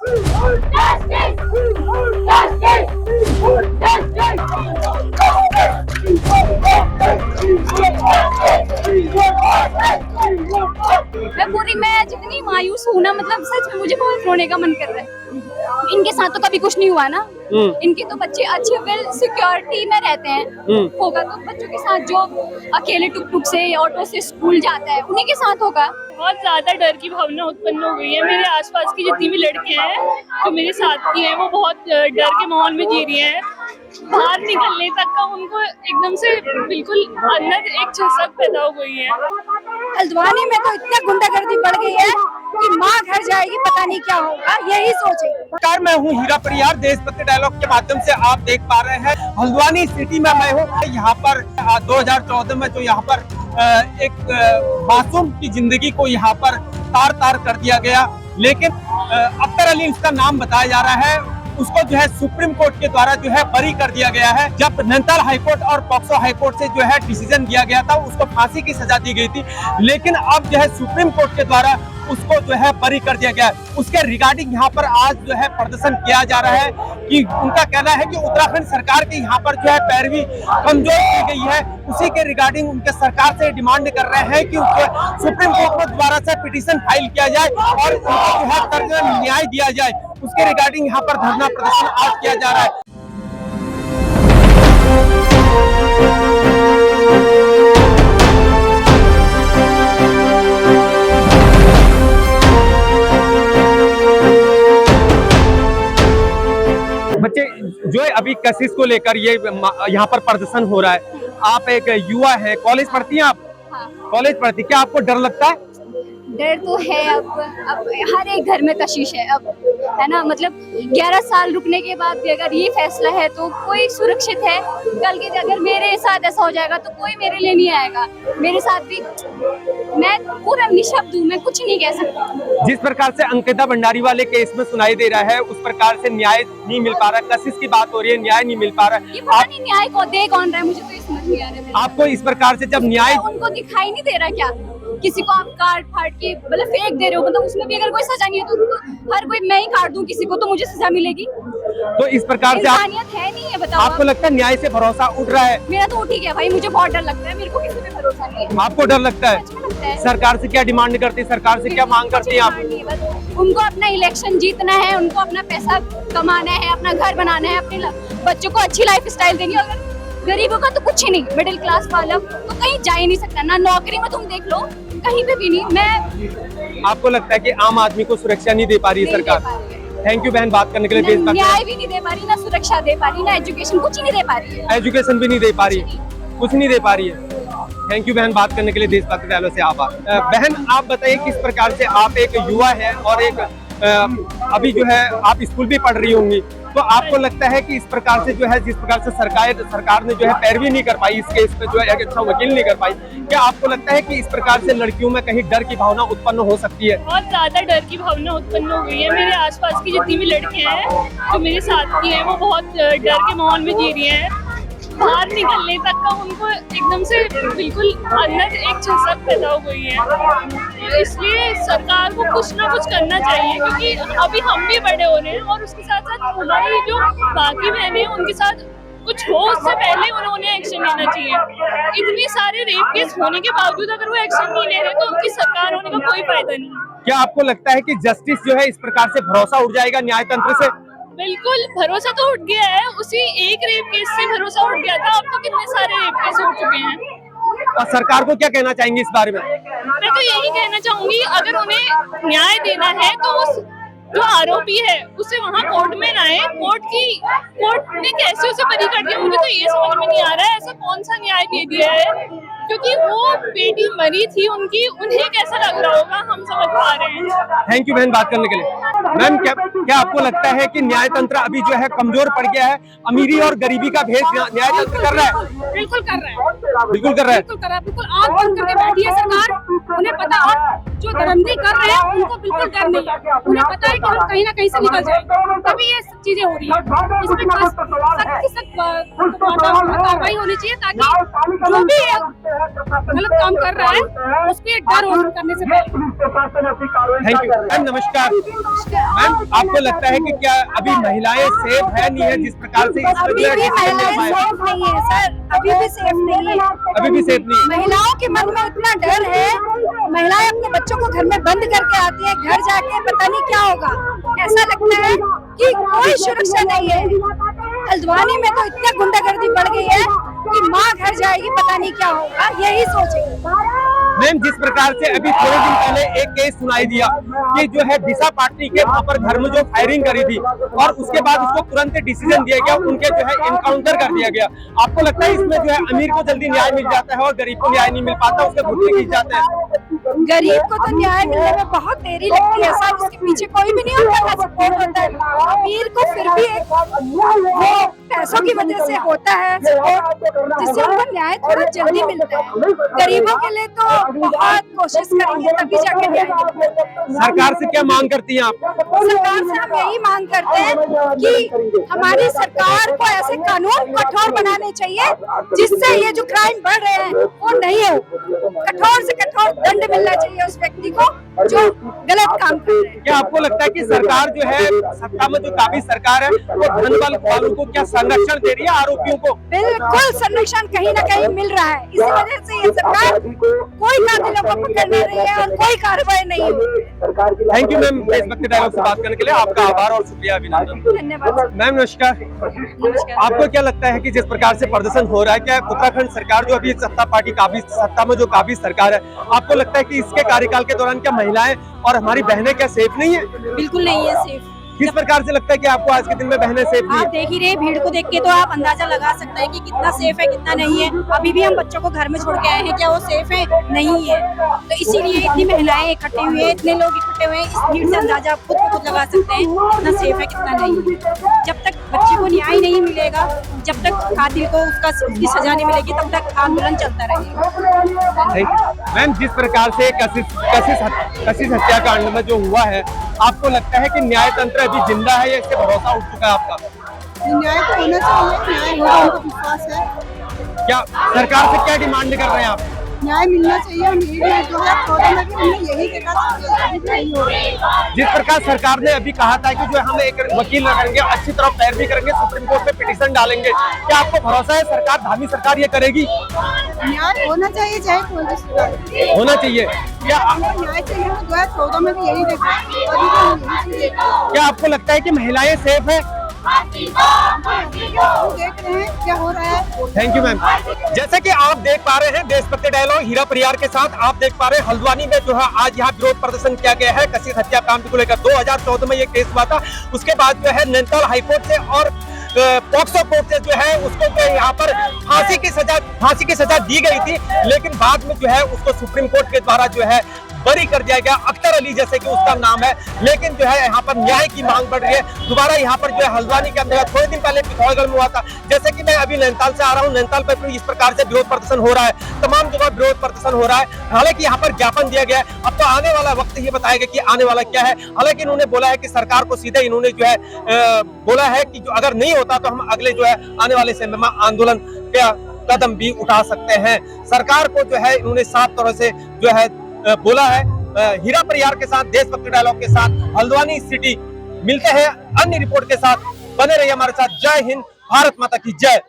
मैं जितनी मायूस हूँ ना, मतलब सच में मुझे बहुत रोने का मन कर रहा है। इनके साथ तो कभी कुछ नहीं हुआ ना, इनके तो बच्चे अच्छे वेल सिक्योरिटी में रहते हैं। होगा तो बच्चों के साथ जो अकेले टुक टुक से ऑटो से स्कूल जाता है उन्हीं के साथ होगा। बहुत ज्यादा डर की भावना उत्पन्न हो गई है। मेरे आसपास की जितनी भी लड़कियां हैं जो मेरे साथ की हैं वो बहुत डर के माहौल में जी रही हैं। बाहर निकलने तक का उनको एकदम से बिल्कुल अंदर एक झसक पैदा हो गई है। हल्द्वानी में तो इतना गुंडागर्दी बढ़ गई है कि माँ घर जाएगी पता नहीं क्या होगा, यही सोचे। नमस्कार, मैं हूँ हीरा परियार। देशभक्ति डायलॉग के माध्यम से आप देख पा रहे हैं हल्द्वानी सिटी में मैं हूँ। यहाँ पर 2014 में जो यहाँ पर एक मासूम की जिंदगी को यहाँ पर तार तार कर दिया गया, लेकिन अख्तर अली उसका नाम बताया जा रहा है। उसको जो है सुप्रीम कोर्ट के द्वारा जो है बरी कर दिया गया है। जब नैनीताल हाईकोर्ट और पॉक्सो हाईकोर्ट से जो है डिसीजन दिया गया था, उसको फांसी की सजा दी गई थी, लेकिन अब जो है सुप्रीम कोर्ट के द्वारा उसको जो है बरी कर दिया गया है। उसके रिगार्डिंग यहाँ पर आज जो है प्रदर्शन किया जा रहा है कि उनका कहना है कि उत्तराखंड सरकार के यहाँ पर जो है पैरवी कमजोर की गई है। उसी के रिगार्डिंग उनके सरकार से डिमांड कर रहे हैं कि सुप्रीम कोर्ट में दोबारा से पिटीशन फाइल किया जाए और उनको जो है तर्क न्याय दिया जाए। उसके रिगार्डिंग यहाँ पर धरना प्रदर्शन आज किया जा रहा है। बच्चे जो है अभी कशिश को लेकर ये यहाँ पर प्रदर्शन हो रहा है। आप एक युवा है, कॉलेज पढ़ती हैं आप? हाँ। कॉलेज पढ़ती, क्या आपको डर लगता है? डर तो है। अब हर एक घर में कशिश है अब, है ना। मतलब 11 साल रुकने के बाद भी अगर ये फैसला है तो कोई सुरक्षित है? कल के अगर मेरे साथ ऐसा हो जाएगा तो कोई मेरे लिए नहीं आएगा। मेरे साथ भी मैं पूरा निशब्द हूँ, मैं कुछ नहीं कह सकती। जिस प्रकार से अंकिता भंडारी वाले केस में सुनाई दे रहा है, उस प्रकार से न्याय नहीं मिल पा रहा। कशिश की बात हो रही है, न्याय नहीं मिल पा रहा। ये पता नहीं न्याय को दे कौन रहा है, मुझे तो ये समझ नहीं आ रहा है। आपको इस प्रकार से जब न्याय उनको दिखाई नहीं दे रहा क्या? किसी को आप काट फाट के मतलब फेंक दे रहे हो, मतलब उसमें भी अगर कोई सजा नहीं है तो हर कोई मैं ही काट दूं किसी को तो मुझे सजा मिलेगी। तो इस प्रकार से इंसानियत है नहीं है, बताओ। आपको लगता है न्याय से भरोसा उठ रहा है? मेरा तो उठ ही गया भाई, मुझे बहुत डर लगता है। मेरे को किसी पे भरोसा नहीं है। आपको डर लगता है? सरकार से क्या डिमांड करती है? सरकार से क्या मांग करती है आप? उनको अपना इलेक्शन जीतना है, उनको अपना पैसा कमाना है, अपना घर बनाना है, अपने बच्चों को अच्छी लाइफ स्टाइल देनी है। अगर गरीबों का तो कुछ ही नहीं, मिडिल क्लास वाला तो कहीं जा ही नहीं सकता ना। नौकरी में तुम देख लो, कहीं पे भी नहीं। मैं आपको लगता है कि आम आदमी को सुरक्षा नहीं दे पा रही है सरकार? थैंक यू बहन, बात करने के लिए। न्याय भी नहीं दे पा रही, ना सुरक्षा दे पा रही, ना एजुकेशन, कुछ ही नहीं दे पा रही है। एजुकेशन भी नहीं दे पा रही है, कुछ नहीं दे पा रही है। थैंक यू बहन, बात करने के लिए देशभक्ति डायलॉग से आभार। बहन आप बताइए, किस प्रकार से आप एक युवा है और एक अभी जो है आप स्कूल भी पढ़ रही होंगी, तो आपको लगता है कि इस प्रकार से जो है जिस प्रकार से सरकार ने जो है पैरवी नहीं कर पाई, इस केस पे जो है एक अच्छा वकील नहीं कर पाई, क्या आपको लगता है कि इस प्रकार से लड़कियों में कहीं डर की भावना उत्पन्न हो सकती है? बहुत ज्यादा डर की भावना उत्पन्न हो गई है। मेरे आसपास की जितनी भी लड़कियां हैं जो मेरे साथ की हैं वो बहुत डर के माहौल में जी रही हैं। बाहर निकलने तक का उनको एकदम से बिल्कुल अंदर एक झसक पैदा हो गई है। इसलिए सरकार को कुछ ना कुछ करना चाहिए, क्योंकि अभी हम भी बड़े हो रहे हैं और उसके साथ साथ हमारी जो बाकी बहनें हैं उनके साथ कुछ हो उससे पहले उन्होंने एक्शन लेना चाहिए। इतने सारे रेप केस होने के बावजूद अगर वो एक्शन नहीं ले रहे तो उनकी सरकार होने का कोई फायदा नहीं। क्या आपको लगता है कि जस्टिस जो है इस प्रकार से भरोसा उठ जाएगा न्याय तंत्र से? बिल्कुल, भरोसा तो उठ गया है। उसी एक रेप केस से भरोसा उठ गया था, अब तो कितने सारे रेप केस उठ चुके हैं। और सरकार को क्या कहना चाहेंगे इस बारे में? मैं तो यही कहना चाहूंगी, अगर उन्हें न्याय देना है तो उस जो आरोपी है उसे वहाँ कोर्ट में लाए। कोर्ट ने कैसे उसे बरी कर दिया, मुझे तो ये समझ में नहीं आ रहा है। ऐसा कौन सा न्याय दे दिया है? क्योंकि वो बेटी मरी थी उनकी, उन्हें कैसा लग रहा होगा हम समझ पा रहे हैं। थैंक यू बहन, बात करने के लिए। मैम क्या आपको लगता है कि न्याय तंत्र अभी जो है कमजोर पड़ गया है? अमीरी और गरीबी का भेद न्याय तंत्र कर रहा है? बिल्कुल कर रहा है, बिल्कुल कर रहा है, बिल्कुल कर रहा है। बिल्कुल आंख बंद करके बैठी है सरकार। उन्हें पता, और जो धर्मदी कर रहे हैं उनको बिल्कुल डर नहीं है। उन्हें पता है कि हम कहीं ना कहीं से निकल जाएंगे, तभी ये सब चीजें हो रही है। इसमें सख्त कार्रवाई होनी चाहिए ताकि जो भी गलत काम कर रहा है उसके डर हो करने से पहले। Thank you ma'am. नमस्कार मैम, आपको लगता है कि क्या अभी महिलाएं सेफ है नहीं है जिस प्रकार से इस अभी भी महिलाएं सेफ नहीं है सर, अभी भी सेफ नहीं है। अभी भी सेफ नहीं है? महिलाओं के मन में इतना डर है, महिलाएं अपने बच्चों को घर में बंद करके आती है, घर जाके पता नहीं क्या होगा। ऐसा लगता है कि कोई सुरक्षा नहीं है। हल्द्वानी में तो इतनी गुंडागर्दी बढ़ गई है कि माँ घर जाएगी पता नहीं क्या होगा, यही सोचेगी। मैम, जिस प्रकार से अभी थोड़े दिन पहले एक केस सुनाई दिया कि जो है दिशा पार्टी के वहाँ पर घर में जो फायरिंग करी थी और उसके बाद उसको तुरंत डिसीजन दिया गया, उनके जो है इनकाउंटर कर दिया गया। आपको लगता है इसमें जो है अमीर को जल्दी न्याय मिल जाता है और गरीब को न्याय नहीं मिल पाता, उसके घुटने खींच जाते हैं? गरीब को तो न्याय मिलने में बहुत देरी लगती है सर, उसके पीछे कोई भी नहीं होता है, सपोर्ट होता है। अमीर को फिर भी एक वो पैसों की वजह से होता है सपोर्ट, जिससे उनको न्याय थोड़ा जल्दी मिलता है। गरीबों के लिए तो बहुत कोशिश करेंगे तभी जाके न्याय मिलता है। सरकार से क्या मांग करती हैं आप? सरकार से हम यही मांग करते हैं कि हमारी सरकार को ऐसे कानून कठोर बनाने चाहिए जिससे ये जो क्राइम बढ़ रहे हैं वो नहीं हो। कठोर से कठोर दंड मिलना चाहिए उस व्यक्ति को जो गलत काम कर रहे हैं। क्या आपको लगता है कि सरकार जो है सत्ता में जो काबिज सरकार है वो धन वालों को क्या संरक्षण दे रही है, आरोपियों को? बिल्कुल संरक्षण कहीं न कहीं मिल रहा है, इसी वजह से ये सरकार कोई कातिलों को पकड़ने रही है और कोई कार्रवाई नहीं हो रही है। थैंक यू मैम, देशभक्ति डायलॉग से बात करने के लिए आपका आभार और शुक्रिया, अभिनंदन। धन्यवाद। मैम नमस्कार। आपको क्या लगता है कि जिस प्रकार से प्रदर्शन हो रहा है, क्या उत्तराखंड सरकार जो अभी सत्ता में जो काबिज सरकार है, आपको लगता है कि इसके कार्यकाल के दौरान क्या महिलाएं और हमारी बहनें क्या सेफ नहीं है? बिल्कुल नहीं है सेफ। किस प्रकार से लगता है कि आपको आज के दिन में बहनें सेफ नहीं आप है? देख ही रहे भीड़ को देख के तो आप अंदाजा लगा सकते हैं कि कितना सेफ है कितना नहीं है। अभी भी हम बच्चों को घर में छोड़ के आए हैं, क्या वो सेफ है? नहीं है। तो इसीलिए इतनी महिलाएं इकट्ठी हुई है, इतने लोग इकट्ठे हुए हैं, इस भीड़ से अंदाजा आप खुद को खुद लगा सकते हैं कितना सेफ है कितना नहीं है। जब तक बच्चे को न्याय नहीं मिलेगा, जब तक कातिल को उसकी सजा नहीं मिलेगी, तब तक आंदोलन चलता रहेगा। मैम, जिस प्रकार से कशिश हत्याकांड में जो हुआ है, आपको लगता है कि न्याय तंत्र अभी जिंदा है या इससे भरोसा उठ चुका है आपका? न्याय तो होना चाहिए, न्याय होगा उनको विश्वास है। क्या सरकार से क्या डिमांड कर रहे हैं आप? न्याय मिलना चाहिए। हम यही 2014 में भी हमने यही देखा था, नहीं हो रहा है। जिस प्रकार सरकार ने अभी कहा था कि जो हम एक वकील लगाएंगे, अच्छी तरह पैरवी करेंगे, सुप्रीम कोर्ट में पिटीशन डालेंगे, क्या आपको भरोसा है सरकार, धामी सरकार ये करेगी? न्याय होना चाहिए चाहे कोई भी सरकार होना चाहिए। क्या न्याय चाहिए। हम 2014 में भी यही देखा, अभी भी हम यही चीज़ देख रहे क्या आपको लगता है कि महिलाएं सेफ है? देख रहे हैं क्या हो रहा है। Thank you ma'am. जैसे कि आप देख पा रहे हैं देशभक्ति डायलॉग हीरा परियार के साथ, आप देख पा रहे हैं हल्द्वानी में जो है आज यहाँ विरोध प्रदर्शन किया गया है कशिश हत्याकांड को लेकर। 2014 में ये केस हुआ था, उसके बाद जो है नैनीताल हाईकोर्ट से और पॉक्सो कोर्ट से जो है उसको जो यहाँ पर फांसी की सजा दी गई थी, लेकिन बाद में जो है उसको सुप्रीम कोर्ट के द्वारा जो है बरी कर दिया गया। अख्तर अली जैसे कि उसका नाम है, लेकिन जो है यहाँ पर न्याय की मांग बढ़ रही है। दोबारा यहाँ पर जो है हल्द्वानी के अंदर थोड़े दिन पहले पिथौरागढ़ में हुआ था। जैसे कि मैं अभी नैनीताल से आ रहा हूँ, नैनीताल पर भी इस प्रकार से विरोध प्रदर्शन हो रहा है, तमाम जगह विरोध प्रदर्शन हो रहा है। हालांकि यहाँ पर ज्ञापन दिया गया है, अब तो आने वाला वक्त ये बताएगा कि आने वाला क्या है। हालांकि इन्होंने बोला है कि सरकार को सीधे इन्होंने जो है बोला है कि जो अगर नहीं होता तो हम अगले जो है आने वाले समय में आंदोलन का कदम भी उठा सकते हैं। सरकार को जो है इन्होंने साफ तरह से जो है बोला है। हीरा परियार के साथ, देशभक्ति डायलॉग के साथ, हल्द्वानी सिटी। मिलते हैं अन्य रिपोर्ट के साथ, बने रहिए हमारे साथ। जय हिंद, भारत माता की जय।